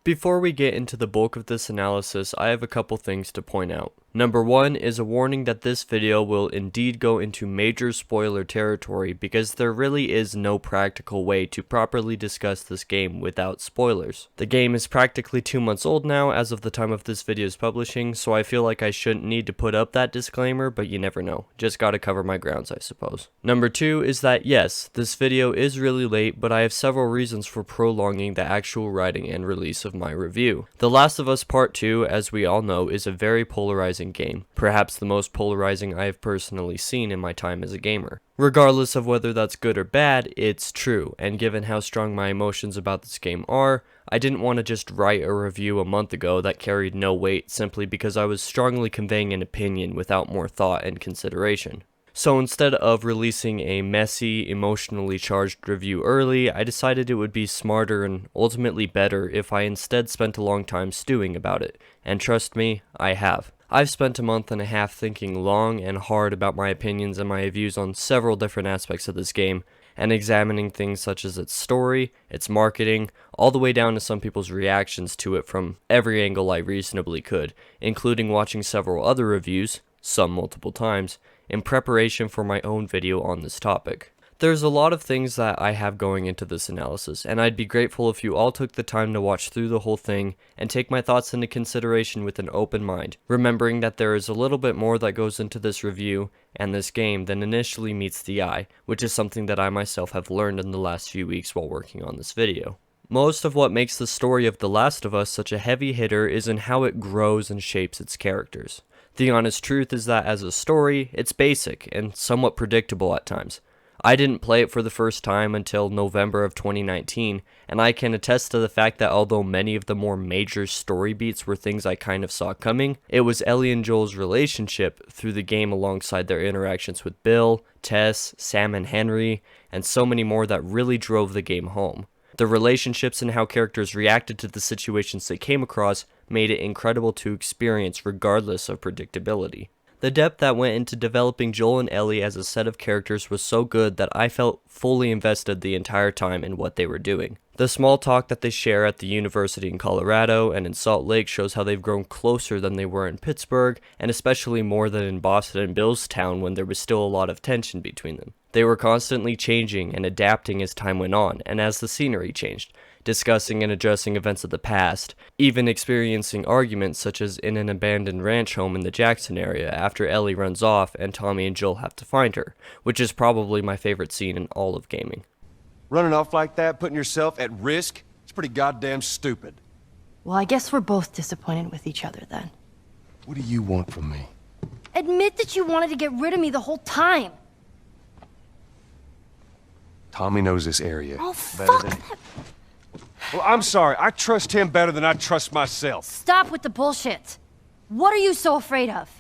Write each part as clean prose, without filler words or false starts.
Before we get into the bulk of this analysis, I have a couple things to point out. Number 1 is a warning that this video will indeed go into major spoiler territory because there really is no practical way to properly discuss this game without spoilers. The game is practically 2 months old now as of the time of this video's publishing, so I feel like I shouldn't need to put up that disclaimer, but you never know. Just gotta cover my grounds, I suppose. Number 2 is that yes, this video is really late, but I have several reasons for prolonging the actual writing and release of my review. The Last of Us Part 2, as we all know, is a very polarizing game, perhaps the most polarizing I have personally seen in my time as a gamer. Regardless of whether that's good or bad, it's true, and given how strong my emotions about this game are, I didn't want to just write a review a month ago that carried no weight simply because I was strongly conveying an opinion without more thought and consideration. So instead of releasing a messy, emotionally charged review early, I decided it would be smarter and ultimately better if I instead spent a long time stewing about it, and trust me, I have. I've spent a month and a half thinking long and hard about my opinions and my views on several different aspects of this game, and examining things such as its story, its marketing, all the way down to some people's reactions to it from every angle I reasonably could, including watching several other reviews, some multiple times, in preparation for my own video on this topic. There's a lot of things that I have going into this analysis, and I'd be grateful if you all took the time to watch through the whole thing and take my thoughts into consideration with an open mind, remembering that there is a little bit more that goes into this review and this game than initially meets the eye, which is something that I myself have learned in the last few weeks while working on this video. Most of what makes the story of The Last of Us such a heavy hitter is in how it grows and shapes its characters. The honest truth is that as a story, it's basic and somewhat predictable at times. I didn't play it for the first time until November of 2019, and I can attest to the fact that although many of the more major story beats were things I kind of saw coming, it was Ellie and Joel's relationship through the game alongside their interactions with Bill, Tess, Sam and Henry, and so many more that really drove the game home. The relationships and how characters reacted to the situations they came across made it incredible to experience regardless of predictability. The depth that went into developing Joel and Ellie as a set of characters was so good that I felt fully invested the entire time in what they were doing. The small talk that they share at the university in Colorado and in Salt Lake shows how they've grown closer than they were in Pittsburgh, and especially more than in Boston and Billstown when there was still a lot of tension between them. They were constantly changing and adapting as time went on, and as the scenery changed, discussing and addressing events of the past, even experiencing arguments such as in an abandoned ranch home in the Jackson area after Ellie runs off and Tommy and Joel have to find her, which is probably my favorite scene in all of gaming. Running off like that, putting yourself at risk, it's pretty goddamn stupid. Well, I guess we're both disappointed with each other then. What do you want from me? Admit that you wanted to get rid of me the whole time. Tommy knows this area Oh, better fuck than... that. Well, I'm sorry. I trust him better than I trust myself. Stop with the bullshit. What are you so afraid of?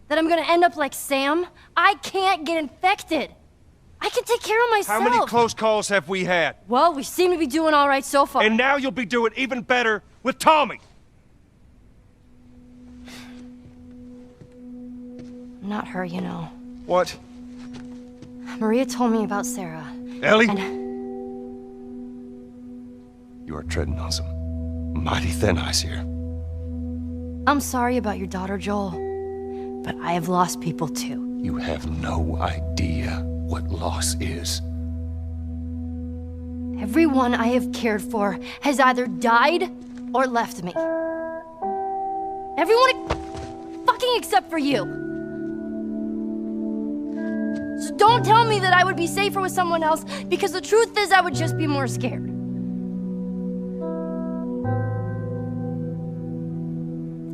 That I'm gonna end up like Sam? I can't get infected. I can take care of myself. How many close calls have we had? Well, we seem to be doing all right so far. And now you'll be doing even better with Tommy. Not her, you know. What? Maria told me about Sarah. Ellie? And You are treading on some mighty thin ice here. I'm sorry about your daughter, Joel. But I have lost people too. You have no idea what loss is. Everyone I have cared for has either died or left me. Everyone fucking except for you. So don't tell me that I would be safer with someone else, because the truth is I would just be more scared.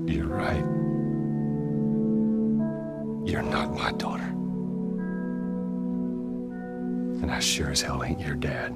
You're right. You're not my daughter. And I sure as hell ain't your dad.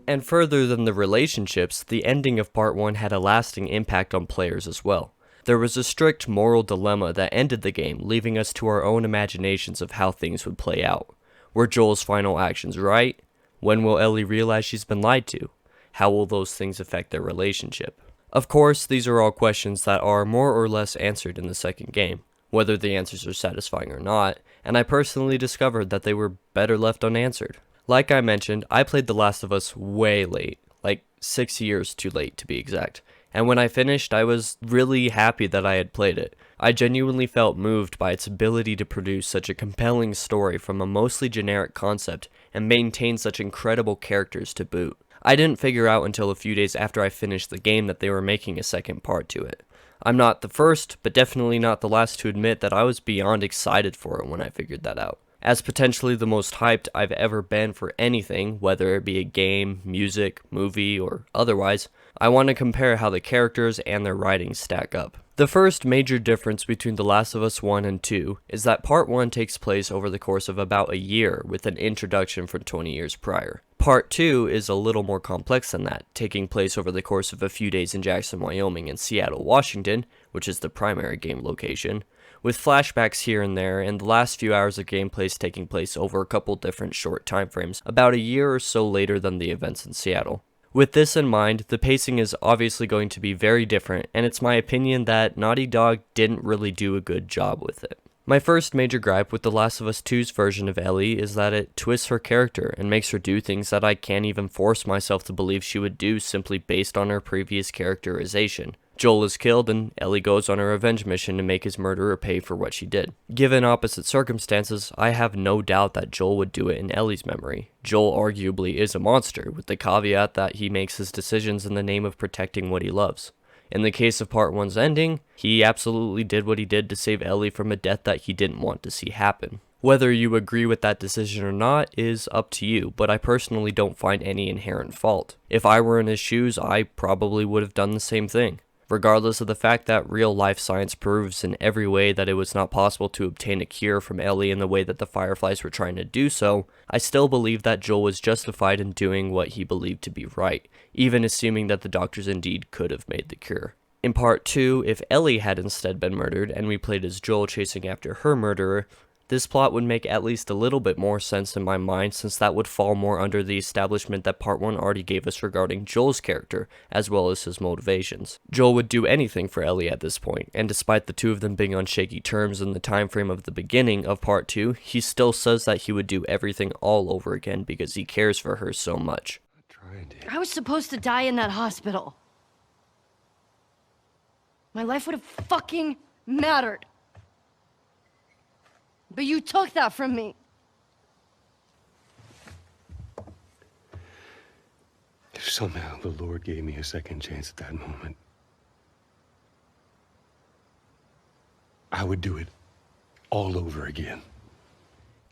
And further than the relationships, the ending of Part 1 had a lasting impact on players as well. There was a strict moral dilemma that ended the game, leaving us to our own imaginations of how things would play out. Were Joel's final actions right? When will Ellie realize she's been lied to? How will those things affect their relationship? Of course, these are all questions that are more or less answered in the second game, whether the answers are satisfying or not, and I personally discovered that they were better left unanswered. Like I mentioned, I played The Last of Us way late, like 6 years too late to be exact. And when I finished, I was really happy that I had played it. I genuinely felt moved by its ability to produce such a compelling story from a mostly generic concept and maintain such incredible characters to boot. I didn't figure out until a few days after I finished the game that they were making a second part to it. I'm not the first, but definitely not the last to admit that I was beyond excited for it when I figured that out. As potentially the most hyped I've ever been for anything, whether it be a game, music, movie, or otherwise, I want to compare how the characters and their writing stack up. The first major difference between The Last of Us 1 and 2 is that Part 1 takes place over the course of about a year with an introduction from 20 years prior. Part 2 is a little more complex than that, taking place over the course of a few days in Jackson, Wyoming and Seattle, Washington, which is the primary game location, with flashbacks here and there, and the last few hours of gameplay taking place over a couple different short time frames, about a year or so later than the events in Seattle. With this in mind, the pacing is obviously going to be very different, and it's my opinion that Naughty Dog didn't really do a good job with it. My first major gripe with The Last of Us 2's version of Ellie is that it twists her character and makes her do things that I can't even force myself to believe she would do simply based on her previous characterization. Joel is killed and Ellie goes on a revenge mission to make his murderer pay for what she did. Given opposite circumstances, I have no doubt that Joel would do it in Ellie's memory. Joel arguably is a monster, with the caveat that he makes his decisions in the name of protecting what he loves. In the case of Part 1's ending, he absolutely did what he did to save Ellie from a death that he didn't want to see happen. Whether you agree with that decision or not is up to you, but I personally don't find any inherent fault. If I were in his shoes, I probably would have done the same thing. Regardless of the fact that real-life science proves in every way that it was not possible to obtain a cure from Ellie in the way that the Fireflies were trying to do so, I still believe that Joel was justified in doing what he believed to be right, even assuming that the doctors indeed could have made the cure. In Part 2, if Ellie had instead been murdered and we played as Joel chasing after her murderer, this plot would make at least a little bit more sense in my mind, since that would fall more under the establishment that Part 1 already gave us regarding Joel's character, as well as his motivations. Joel would do anything for Ellie at this point, and despite the two of them being on shaky terms in the time frame of the beginning of Part 2, he still says that he would do everything all over again because he cares for her so much. I was supposed to die in that hospital. My life would have fucking mattered. But you took that from me. If somehow the Lord gave me a second chance at that moment, I would do it all over again.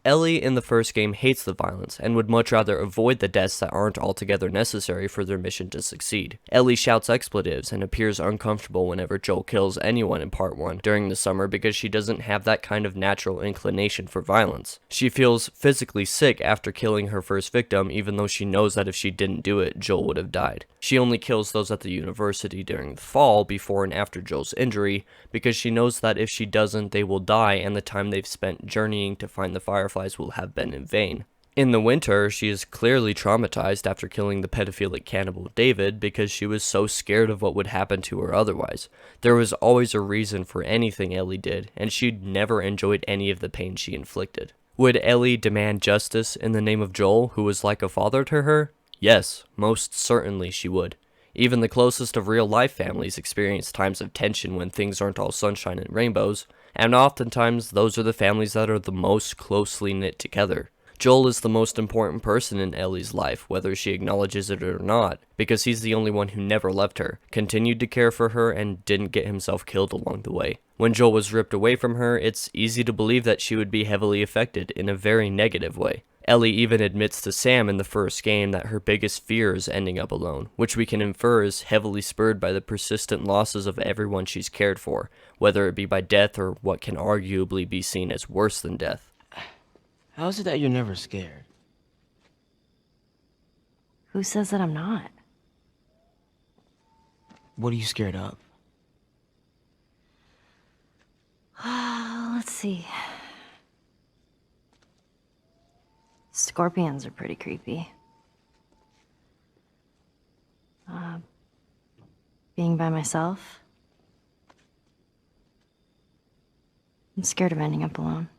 Ellie in the first game hates the violence and would much rather avoid the deaths that aren't altogether necessary for their mission to succeed. Ellie shouts expletives and appears uncomfortable whenever Joel kills anyone in Part 1 during the summer because she doesn't have that kind of natural inclination for violence. She feels physically sick after killing her first victim, even though she knows that if she didn't do it, Joel would have died. She only kills those at the university during the fall, before and after Joel's injury, because she knows that if she doesn't, they will die and the time they've spent journeying to find the Fireflies will have been in vain. In the winter, she is clearly traumatized after killing the pedophilic cannibal David because she was so scared of what would happen to her otherwise. There was always a reason for anything Ellie did, and she'd never enjoyed any of the pain she inflicted. Would Ellie demand justice in the name of Joel, who was like a father to her? Yes, most certainly she would. Even the closest of real-life families experience times of tension when things aren't all sunshine and rainbows, and oftentimes those are the families that are the most closely knit together. Joel is the most important person in Ellie's life, whether she acknowledges it or not, because he's the only one who never left her, continued to care for her, and didn't get himself killed along the way. When Joel was ripped away from her, it's easy to believe that she would be heavily affected in a very negative way. Ellie even admits to Sam in the first game that her biggest fear is ending up alone, which we can infer is heavily spurred by the persistent losses of everyone she's cared for, whether it be by death or what can arguably be seen as worse than death. How is it that you're never scared? Who says that I'm not? What are you scared of? Let's see. Scorpions are pretty creepy. Being by myself. I'm scared of ending up alone.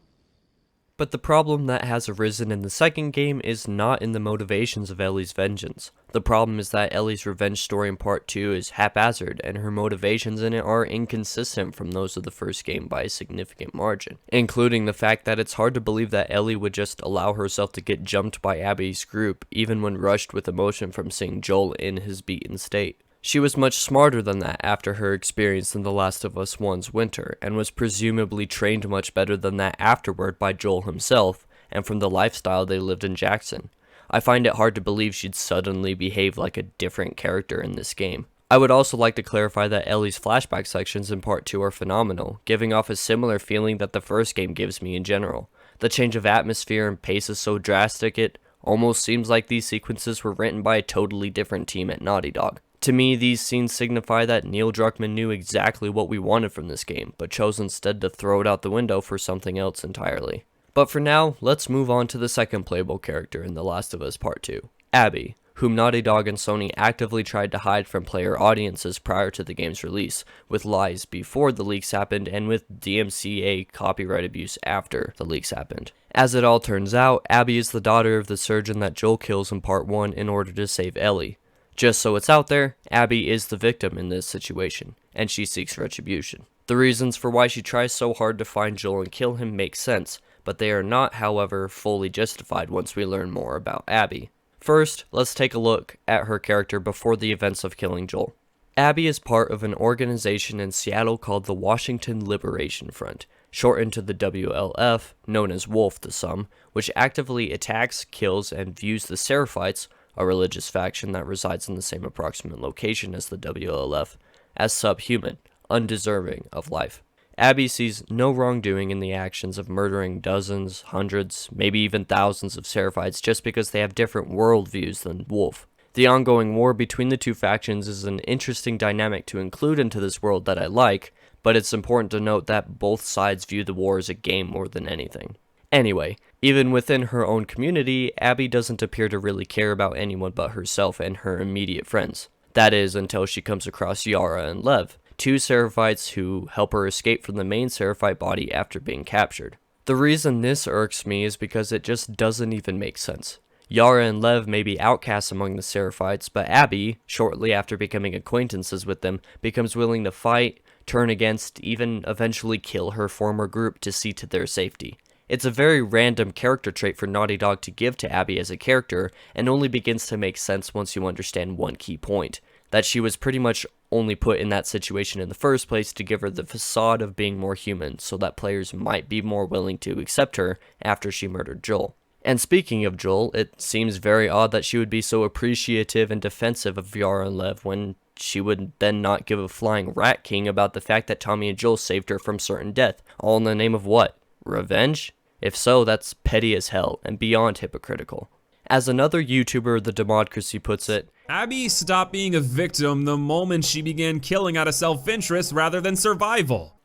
But the problem that has arisen in the second game is not in the motivations of Ellie's vengeance. The problem is that Ellie's revenge story in part 2 is haphazard, and her motivations in it are inconsistent from those of the first game by a significant margin, including the fact that it's hard to believe that Ellie would just allow herself to get jumped by Abby's group, even when rushed with emotion from seeing Joel in his beaten state. She was much smarter than that after her experience in The Last of Us 1's Winter, and was presumably trained much better than that afterward by Joel himself, and from the lifestyle they lived in Jackson. I find it hard to believe she'd suddenly behave like a different character in this game. I would also like to clarify that Ellie's flashback sections in part 2 are phenomenal, giving off a similar feeling that the first game gives me in general. The change of atmosphere and pace is so drastic it almost seems like these sequences were written by a totally different team at Naughty Dog. To me, these scenes signify that Neil Druckmann knew exactly what we wanted from this game, but chose instead to throw it out the window for something else entirely. But for now, let's move on to the second playable character in The Last of Us Part 2, Abby, whom Naughty Dog and Sony actively tried to hide from player audiences prior to the game's release, with lies before the leaks happened and with DMCA copyright abuse after the leaks happened. As it all turns out, Abby is the daughter of the surgeon that Joel kills in Part 1 in order to save Ellie. Just so it's out there, Abby is the victim in this situation, and she seeks retribution. The reasons for why she tries so hard to find Joel and kill him make sense, but they are not, however, fully justified once we learn more about Abby. First, let's take a look at her character before the events of killing Joel. Abby is part of an organization in Seattle called the Washington Liberation Front, shortened to the WLF, known as Wolf to some, which actively attacks, kills, and views the Seraphites, a religious faction that resides in the same approximate location as the WLF, as subhuman, undeserving of life. Abby sees no wrongdoing in the actions of murdering dozens, hundreds, maybe even thousands of Seraphites just because they have different worldviews than Wolf. The ongoing war between the two factions is an interesting dynamic to include into this world that I like, but it's important to note that both sides view the war as a game more than anything. Anyway, even within her own community, Abby doesn't appear to really care about anyone but herself and her immediate friends. That is, until she comes across Yara and Lev, two Seraphites who help her escape from the main Seraphite body after being captured. The reason this irks me is because it just doesn't even make sense. Yara and Lev may be outcasts among the Seraphites, but Abby, shortly after becoming acquaintances with them, becomes willing to fight, turn against, even eventually kill her former group to see to their safety. It's a very random character trait for Naughty Dog to give to Abby as a character, and only begins to make sense once you understand one key point, that she was pretty much only put in that situation in the first place to give her the facade of being more human, so that players might be more willing to accept her after she murdered Joel. And speaking of Joel, it seems very odd that she would be so appreciative and defensive of Yara and Lev when she would then not give a flying rat king about the fact that Tommy and Joel saved her from certain death, all in the name of what? Revenge? If so, that's petty as hell and beyond hypocritical. As another YouTuber, theDeModcracy, puts it, Abby stopped being a victim the moment she began killing out of self-interest rather than survival.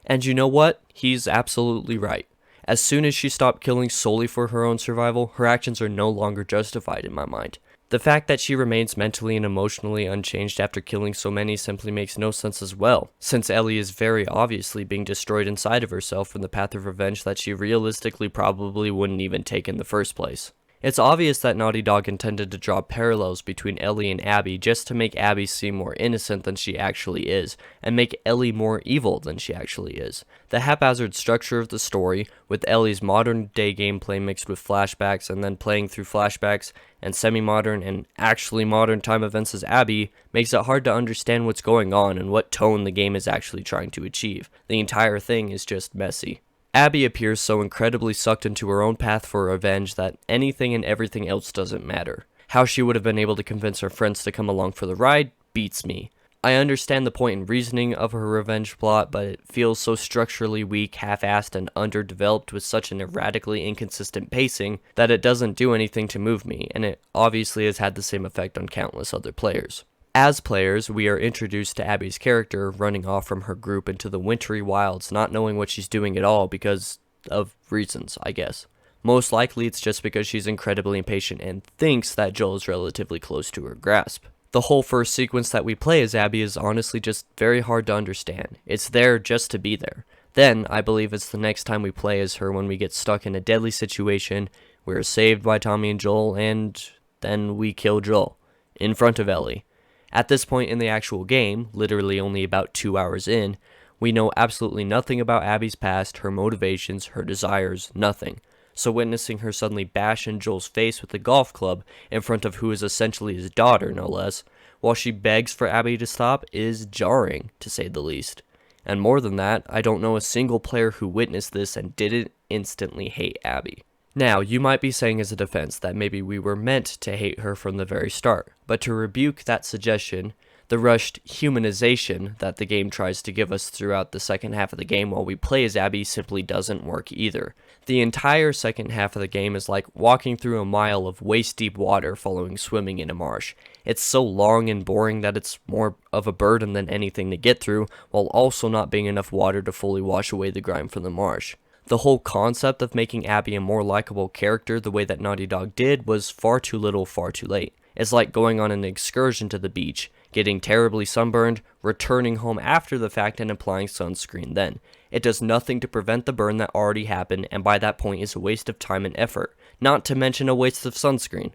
And you know what? He's absolutely right. As soon as she stopped killing solely for her own survival, her actions are no longer justified in my mind. The fact that she remains mentally and emotionally unchanged after killing so many simply makes no sense as well, since Ellie is very obviously being destroyed inside of herself from the path of revenge that she realistically probably wouldn't even take in the first place. It's obvious that Naughty Dog intended to draw parallels between Ellie and Abby just to make Abby seem more innocent than she actually is, and make Ellie more evil than she actually is. The haphazard structure of the story, with Ellie's modern-day gameplay mixed with flashbacks and then playing through flashbacks and semi-modern and actually modern time events as Abby, makes it hard to understand what's going on and what tone the game is actually trying to achieve. The entire thing is just messy. Abby appears so incredibly sucked into her own path for revenge that anything and everything else doesn't matter. How she would have been able to convince her friends to come along for the ride beats me. I understand the point and reasoning of her revenge plot, but it feels so structurally weak, half-assed, and underdeveloped with such an erratically inconsistent pacing that it doesn't do anything to move me, and it obviously has had the same effect on countless other players. As players, we are introduced to Abby's character running off from her group into the wintry wilds, not knowing what she's doing at all because of reasons, I guess. Most likely it's just because she's incredibly impatient and thinks that Joel is relatively close to her grasp. The whole first sequence that we play as Abby is honestly just very hard to understand. It's there just to be there. Then, I believe it's the next time we play as her when we get stuck in a deadly situation, we're saved by Tommy and Joel, and then we kill Joel, in front of Ellie. At this point in the actual game, literally only about 2 hours in, we know absolutely nothing about Abby's past, her motivations, her desires, nothing. So witnessing her suddenly bash in Joel's face with a golf club in front of who is essentially his daughter, no less, while she begs for Abby to stop, is jarring, to say the least. And more than that, I don't know a single player who witnessed this and didn't instantly hate Abby. Now, you might be saying as a defense that maybe we were meant to hate her from the very start, but to rebuke that suggestion, the rushed humanization that the game tries to give us throughout the second half of the game while we play as Abby simply doesn't work either. The entire second half of the game is like walking through a mile of waist-deep water following swimming in a marsh. It's so long and boring that it's more of a burden than anything to get through, while also not being enough water to fully wash away the grime from the marsh. The whole concept of making Abby a more likable character the way that Naughty Dog did was far too little, far too late. It's like going on an excursion to the beach, getting terribly sunburned, returning home after the fact and applying sunscreen then. It does nothing to prevent the burn that already happened, and by that point is a waste of time and effort, not to mention a waste of sunscreen.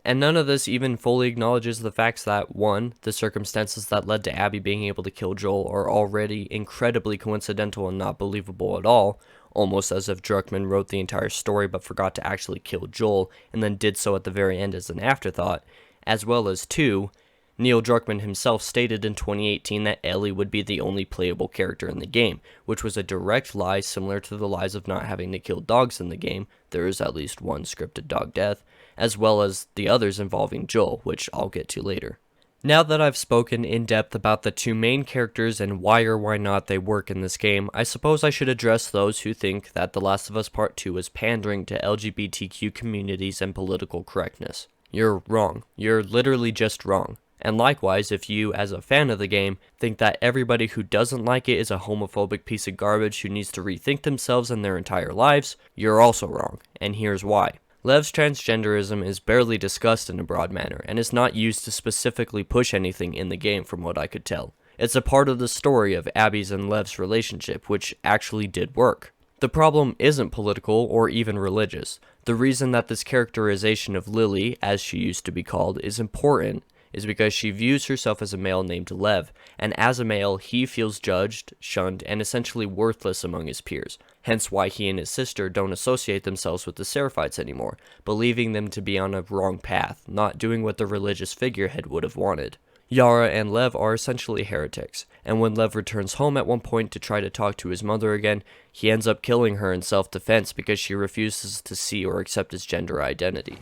And none of this even fully acknowledges the facts that, 1, the circumstances that led to Abby being able to kill Joel are already incredibly coincidental and not believable at all, almost as if Druckmann wrote the entire story but forgot to actually kill Joel and then did so at the very end as an afterthought, as well as 2, Neil Druckmann himself stated in 2018 that Ellie would be the only playable character in the game, which was a direct lie similar to the lies of not having to kill dogs in the game, there is at least one scripted dog death, as well as the others involving Joel, which I'll get to later. Now that I've spoken in depth about the two main characters and why or why not they work in this game, I suppose I should address those who think that The Last of Us Part 2 is pandering to LGBTQ communities and political correctness. You're wrong. You're literally just wrong. And likewise, if you, as a fan of the game, think that everybody who doesn't like it is a homophobic piece of garbage who needs to rethink themselves and their entire lives, you're also wrong, and here's why. Lev's transgenderism is barely discussed in a broad manner, and is not used to specifically push anything in the game from what I could tell. It's a part of the story of Abby's and Lev's relationship, which actually did work. The problem isn't political or even religious. The reason that this characterization of Lily, as she used to be called, is important is because she views herself as a male named Lev, and as a male, he feels judged, shunned, and essentially worthless among his peers, hence why he and his sister don't associate themselves with the Seraphites anymore, believing them to be on a wrong path, not doing what the religious figurehead would have wanted. Yara and Lev are essentially heretics, and when Lev returns home at one point to try to talk to his mother again, he ends up killing her in self-defense because she refuses to see or accept his gender identity.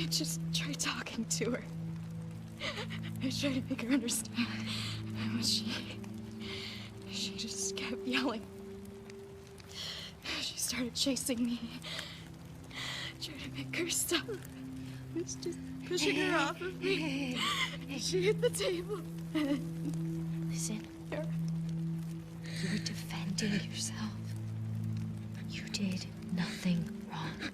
I just tried talking to her. I tried to make her understand. But she just kept yelling. She started chasing me. I tried to make her stop. I was just pushing her off of me. She hit the table. Listen, you were defending yourself. You did nothing wrong.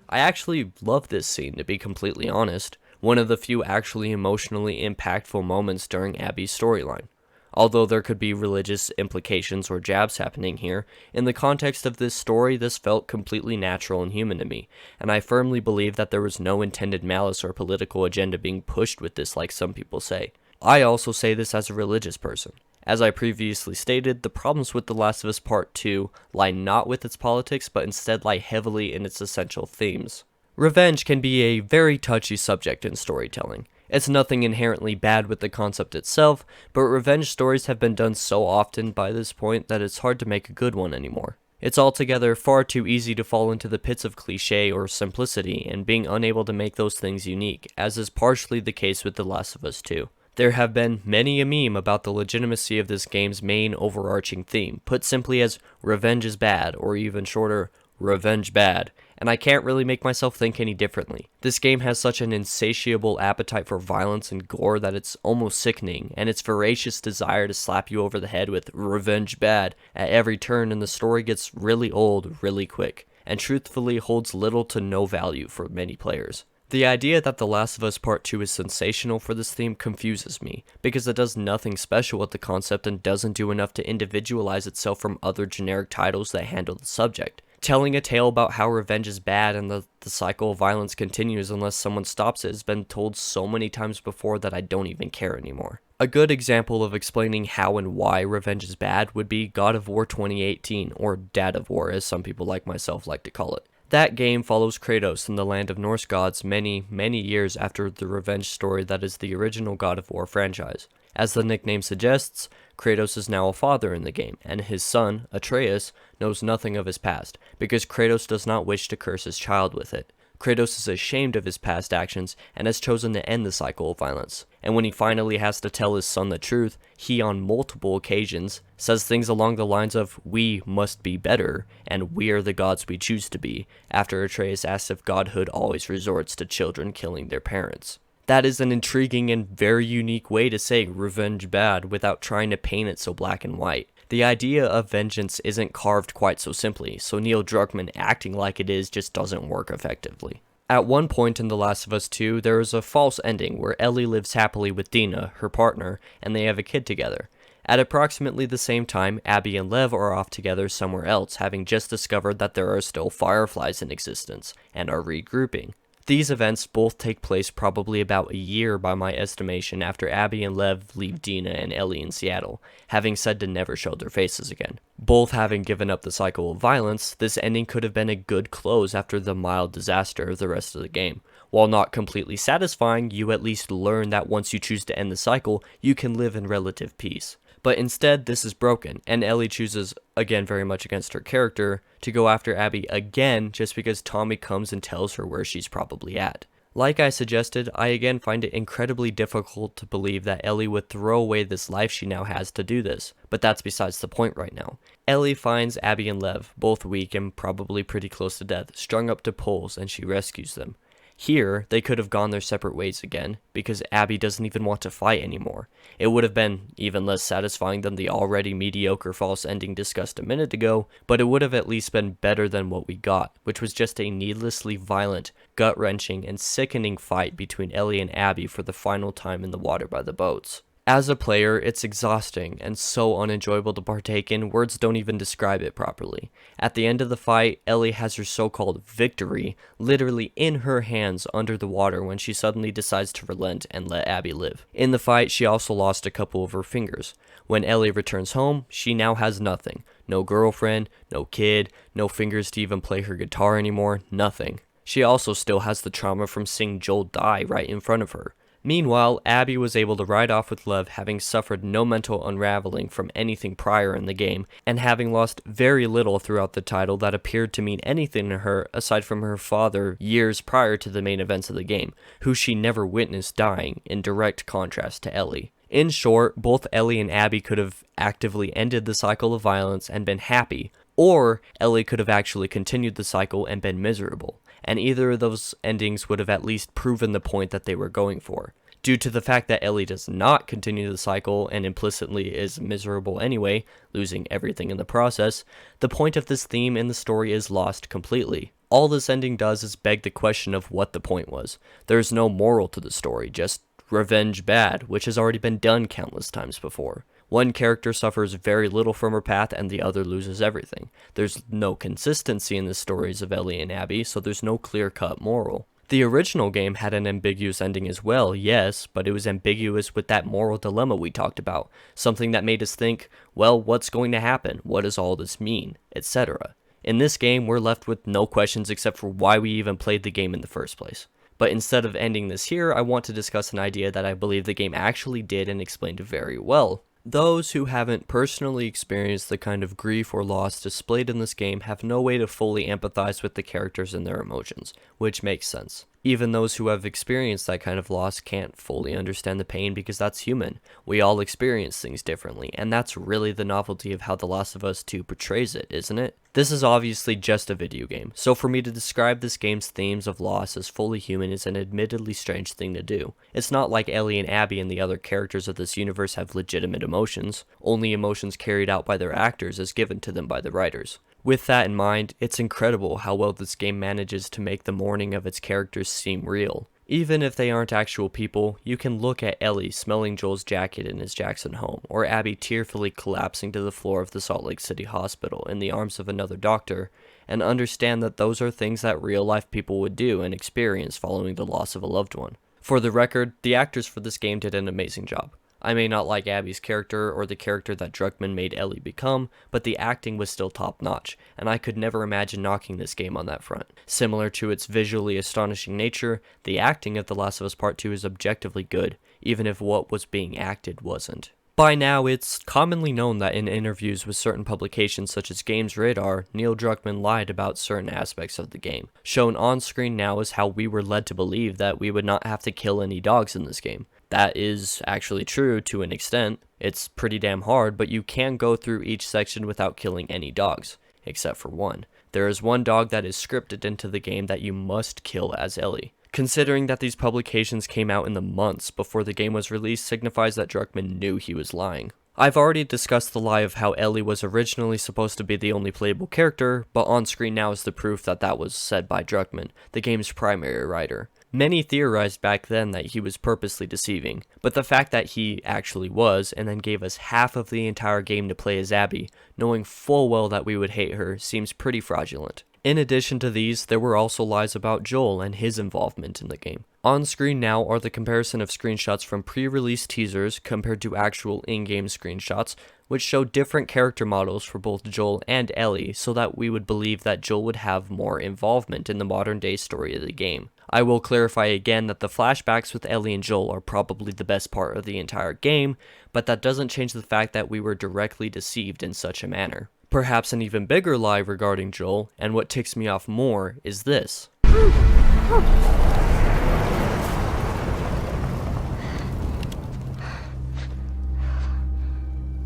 I actually love this scene, to be completely honest, one of the few actually emotionally impactful moments during Abby's storyline. Although there could be religious implications or jabs happening here, in the context of this story, this felt completely natural and human to me, and I firmly believe that there was no intended malice or political agenda being pushed with this like some people say. I also say this as a religious person. As I previously stated, the problems with The Last of Us Part 2 lie not with its politics, but instead lie heavily in its essential themes. Revenge can be a very touchy subject in storytelling. It's nothing inherently bad with the concept itself, but revenge stories have been done so often by this point that it's hard to make a good one anymore. It's altogether far too easy to fall into the pits of cliché or simplicity and being unable to make those things unique, as is partially the case with The Last of Us 2. There have been many a meme about the legitimacy of this game's main overarching theme, put simply as revenge is bad, or even shorter, revenge bad, and I can't really make myself think any differently. This game has such an insatiable appetite for violence and gore that it's almost sickening, and its voracious desire to slap you over the head with revenge bad at every turn in the story gets really old really quick, and truthfully holds little to no value for many players. The idea that The Last of Us Part 2 is sensational for this theme confuses me, because it does nothing special with the concept and doesn't do enough to individualize itself from other generic titles that handle the subject. Telling a tale about how revenge is bad and the cycle of violence continues unless someone stops it has been told so many times before that I don't even care anymore. A good example of explaining how and why revenge is bad would be God of War 2018, or Dad of War as some people like myself like to call it. That game follows Kratos in the land of Norse gods many years after the revenge story that is the original God of War franchise. As the nickname suggests, Kratos is now a father in the game, and his son, Atreus, knows nothing of his past, because Kratos does not wish to curse his child with it. Kratos is ashamed of his past actions and has chosen to end the cycle of violence. And when he finally has to tell his son the truth, he on multiple occasions says things along the lines of, "We must be better," and "We are the gods we choose to be," after Atreus asks if godhood always resorts to children killing their parents. That is an intriguing and very unique way to say revenge bad without trying to paint it so black and white. The idea of vengeance isn't carved quite so simply, so Neil Druckmann acting like it is just doesn't work effectively. At one point in The Last of Us 2, there is a false ending where Ellie lives happily with Dina, her partner, and they have a kid together. At approximately the same time, Abby and Lev are off together somewhere else, having just discovered that there are still fireflies in existence, and are regrouping. These events both take place probably about a year by my estimation after Abby and Lev leave Dina and Ellie in Seattle, having said to never show their faces again. Both having given up the cycle of violence, this ending could have been a good close after the mild disaster of the rest of the game. While not completely satisfying, you at least learn that once you choose to end the cycle, you can live in relative peace. But instead, this is broken, and Ellie chooses, again very much against her character, to go after Abby again just because Tommy comes and tells her where she's probably at. Like I suggested, I again find it incredibly difficult to believe that Ellie would throw away this life she now has to do this, but that's besides the point right now. Ellie finds Abby and Lev, both weak and probably pretty close to death, strung up to poles, and she rescues them. Here, they could have gone their separate ways again, because Abby doesn't even want to fight anymore. It would have been even less satisfying than the already mediocre false ending discussed a minute ago, but it would have at least been better than what we got, which was just a needlessly violent, gut-wrenching, and sickening fight between Ellie and Abby for the final time in the water by the boats. As a player, it's exhausting and so unenjoyable to partake in, words don't even describe it properly. At the end of the fight, Ellie has her so-called victory literally in her hands under the water when she suddenly decides to relent and let Abby live. In the fight, she also lost a couple of her fingers. When Ellie returns home, she now has nothing. No girlfriend, no kid, no fingers to even play her guitar anymore, nothing. She also still has the trauma from seeing Joel die right in front of her. Meanwhile, Abby was able to ride off with Lev, having suffered no mental unraveling from anything prior in the game, and having lost very little throughout the title that appeared to mean anything to her aside from her father years prior to the main events of the game, who she never witnessed dying, in direct contrast to Ellie. In short, both Ellie and Abby could have actively ended the cycle of violence and been happy, or Ellie could have actually continued the cycle and been miserable, and either of those endings would have at least proven the point that they were going for. Due to the fact that Ellie does not continue the cycle and implicitly is miserable anyway, losing everything in the process, the point of this theme in the story is lost completely. All this ending does is beg the question of what the point was. There's no moral to the story, just revenge bad, which has already been done countless times before. One character suffers very little from her path and the other loses everything. There's no consistency in the stories of Ellie and Abby, so there's no clear-cut moral. The original game had an ambiguous ending as well, yes, but it was ambiguous with that moral dilemma we talked about, something that made us think, well, what's going to happen? What does all this mean? Etc. In this game, we're left with no questions except for why we even played the game in the first place. But instead of ending this here, I want to discuss an idea that I believe the game actually did and explained very well. Those who haven't personally experienced the kind of grief or loss displayed in this game have no way to fully empathize with the characters and their emotions, which makes sense. Even those who have experienced that kind of loss can't fully understand the pain because that's human. We all experience things differently, and that's really the novelty of how The Last of Us 2 portrays it, isn't it? This is obviously just a video game, so for me to describe this game's themes of loss as fully human is an admittedly strange thing to do. It's not like Ellie and Abby and the other characters of this universe have legitimate emotions, only emotions carried out by their actors as given to them by the writers. With that in mind, it's incredible how well this game manages to make the mourning of its characters seem real. Even if they aren't actual people, you can look at Ellie smelling Joel's jacket in his Jackson home, or Abby tearfully collapsing to the floor of the Salt Lake City hospital in the arms of another doctor, and understand that those are things that real-life people would do and experience following the loss of a loved one. For the record, the actors for this game did an amazing job. I may not like Abby's character or the character that Druckmann made Ellie become, but the acting was still top-notch, and I could never imagine knocking this game on that front. Similar to its visually astonishing nature, the acting of The Last of Us Part 2 is objectively good, even if what was being acted wasn't. By now, it's commonly known that in interviews with certain publications such as Games Radar, Neil Druckmann lied about certain aspects of the game. Shown on screen now is how we were led to believe that we would not have to kill any dogs in this game. That is actually true to an extent. It's pretty damn hard, but you can go through each section without killing any dogs, except for one. There is one dog that is scripted into the game that you must kill as Ellie. Considering that these publications came out in the months before the game was released signifies that Druckmann knew he was lying. I've already discussed the lie of how Ellie was originally supposed to be the only playable character, but on screen now is the proof that that was said by Druckmann, the game's primary writer. Many theorized back then that he was purposely deceiving, but the fact that he actually was, and then gave us half of the entire game to play as Abby, knowing full well that we would hate her, seems pretty fraudulent. In addition to these, there were also lies about Joel and his involvement in the game. On screen now are the comparison of screenshots from pre-release teasers compared to actual in-game screenshots, which show different character models for both Joel and Ellie so that we would believe that Joel would have more involvement in the modern day story of the game. I will clarify again that the flashbacks with Ellie and Joel are probably the best part of the entire game, but that doesn't change the fact that we were directly deceived in such a manner. Perhaps an even bigger lie regarding Joel, and what ticks me off more, is this.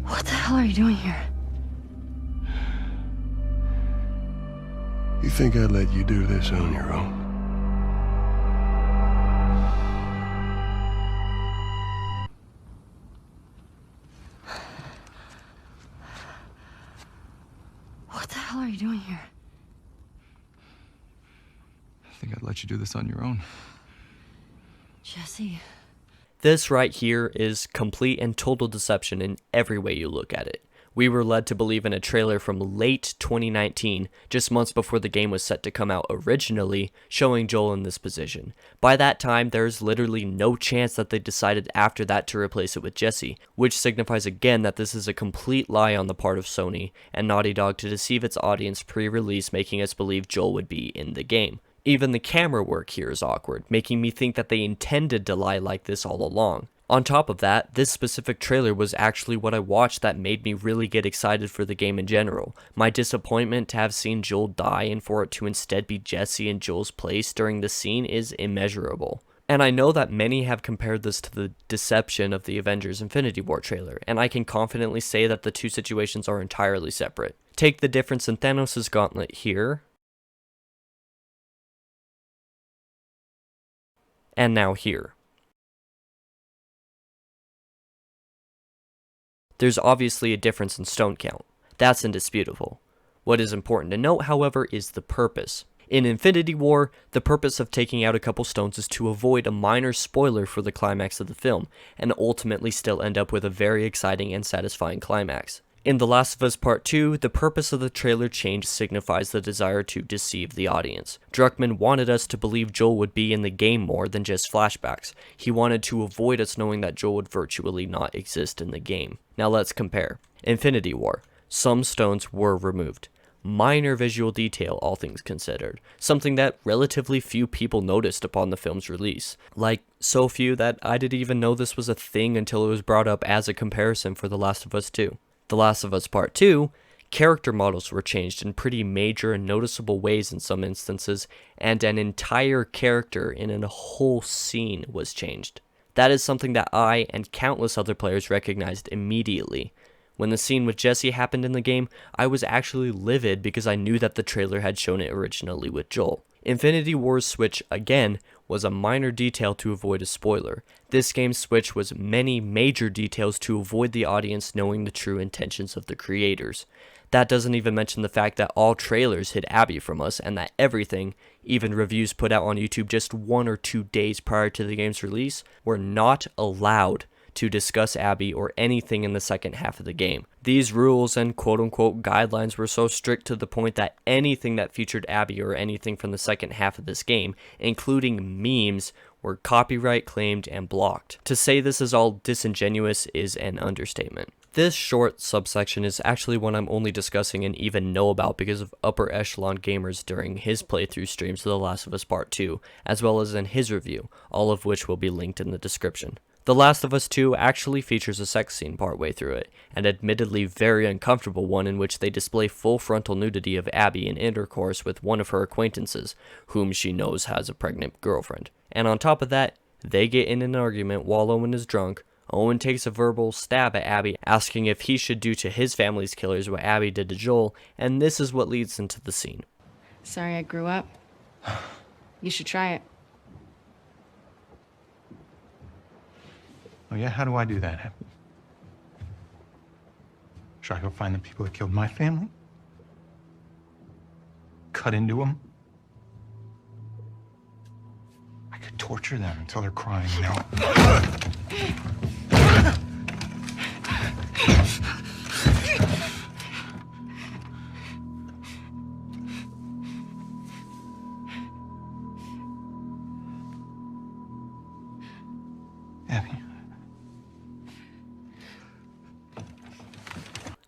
What the hell are you doing here? You think I'd let you do this on your own? What the hell are you doing here? I think I'd let you do this on your own. Jesse. This right here is complete and total deception in every way you look at it. We were led to believe in a trailer from late 2019, just months before the game was set to come out originally, showing Joel in this position. By that time, there's literally no chance that they decided after that to replace it with Jesse, which signifies again that this is a complete lie on the part of Sony and Naughty Dog to deceive its audience pre-release, making us believe Joel would be in the game. Even the camera work here is awkward, making me think that they intended to lie like this all along. On top of that, this specific trailer was actually what I watched that made me really get excited for the game in general. My disappointment to have seen Joel die and for it to instead be Jesse in Joel's place during the scene is immeasurable. And I know that many have compared this to the deception of the Avengers Infinity War trailer, and I can confidently say that the two situations are entirely separate. Take the difference in Thanos' gauntlet here, and now here. There's obviously a difference in stone count. That's indisputable. What is important to note, however, is the purpose. In Infinity War, the purpose of taking out a couple stones is to avoid a minor spoiler for the climax of the film, and ultimately still end up with a very exciting and satisfying climax. In The Last of Us Part 2, the purpose of the trailer change signifies the desire to deceive the audience. Druckmann wanted us to believe Joel would be in the game more than just flashbacks. He wanted to avoid us knowing that Joel would virtually not exist in the game. Now let's compare. Infinity War. Some stones were removed. Minor visual detail, all things considered. Something that relatively few people noticed upon the film's release. Like, so few that I didn't even know this was a thing until it was brought up as a comparison for The Last of Us 2. The Last of Us Part 2 Character models were changed in pretty major and noticeable ways in some instances, and an entire character in a whole scene was changed. That is something that I and countless other players recognized immediately. When the scene with Jesse happened in the game, I was actually livid because I knew that the trailer had shown it originally with Joel. Infinity Ward's switch, again, was a minor detail to avoid a spoiler. This game's switch was many major details to avoid the audience knowing the true intentions of the creators. That doesn't even mention the fact that all trailers hid Abby from us, and that everything, even reviews put out on YouTube just 1 or 2 days prior to the game's release, were not allowed to discuss Abby or anything in the second half of the game. These rules and quote-unquote guidelines were so strict to the point that anything that featured Abby or anything from the second half of this game, including memes, were copyright claimed and blocked. To say this is all disingenuous is an understatement. This short subsection is actually one I'm only discussing and even know about because of Upper Echelon Gamers during his playthrough streams of The Last of Us Part 2, as well as in his review, all of which will be linked in the description. The Last of Us 2 actually features a sex scene partway through it, an admittedly very uncomfortable one in which they display full frontal nudity of Abby in intercourse with one of her acquaintances, whom she knows has a pregnant girlfriend. And on top of that, they get in an argument while Owen is drunk. Owen takes a verbal stab at Abby, asking if he should do to his family's killers what Abby did to Joel, and this is what leads into the scene. Sorry I grew up. You should try it. Oh yeah, how do I do that? Should I go find the people that killed my family? Cut into them? I could torture them until they're crying, you know? Abby.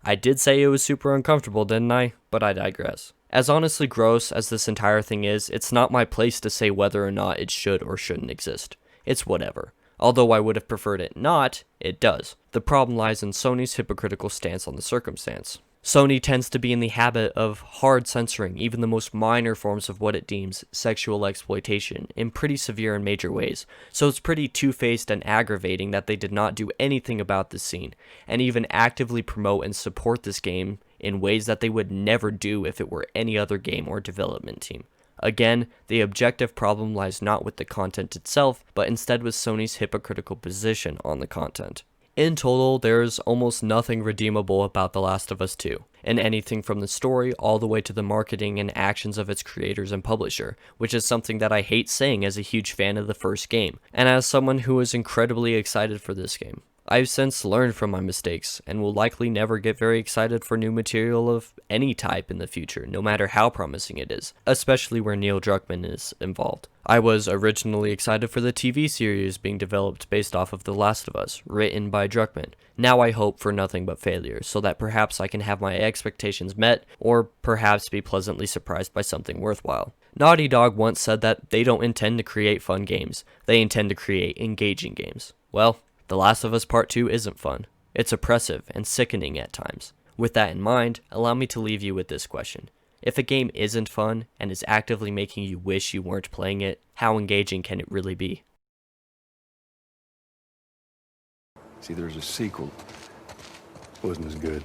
I did say it was super uncomfortable, didn't I? But I digress. As honestly gross as this entire thing is, it's not my place to say whether or not it should or shouldn't exist. It's whatever. Although I would have preferred it not, it does. The problem lies in Sony's hypocritical stance on the circumstance. Sony tends to be in the habit of hard censoring even the most minor forms of what it deems sexual exploitation in pretty severe and major ways, so it's pretty two-faced and aggravating that they did not do anything about this scene, and even actively promote and support this game in ways that they would never do if it were any other game or development team. Again, the objective problem lies not with the content itself, but instead with Sony's hypocritical position on the content. In total, there's almost nothing redeemable about The Last of Us 2, and anything from the story all the way to the marketing and actions of its creators and publisher, which is something that I hate saying as a huge fan of the first game, and as someone who is incredibly excited for this game. I've since learned from my mistakes, and will likely never get very excited for new material of any type in the future, no matter how promising it is, especially where Neil Druckmann is involved. I was originally excited for the TV series being developed based off of The Last of Us, written by Druckmann. Now I hope for nothing but failure, so that perhaps I can have my expectations met, or perhaps be pleasantly surprised by something worthwhile. Naughty Dog once said that they don't intend to create fun games, they intend to create engaging games. Well, The Last of Us Part 2 isn't fun. It's oppressive and sickening at times. With that in mind, allow me to leave you with this question. If a game isn't fun and is actively making you wish you weren't playing it, how engaging can it really be? See, there's a sequel. Wasn't as good.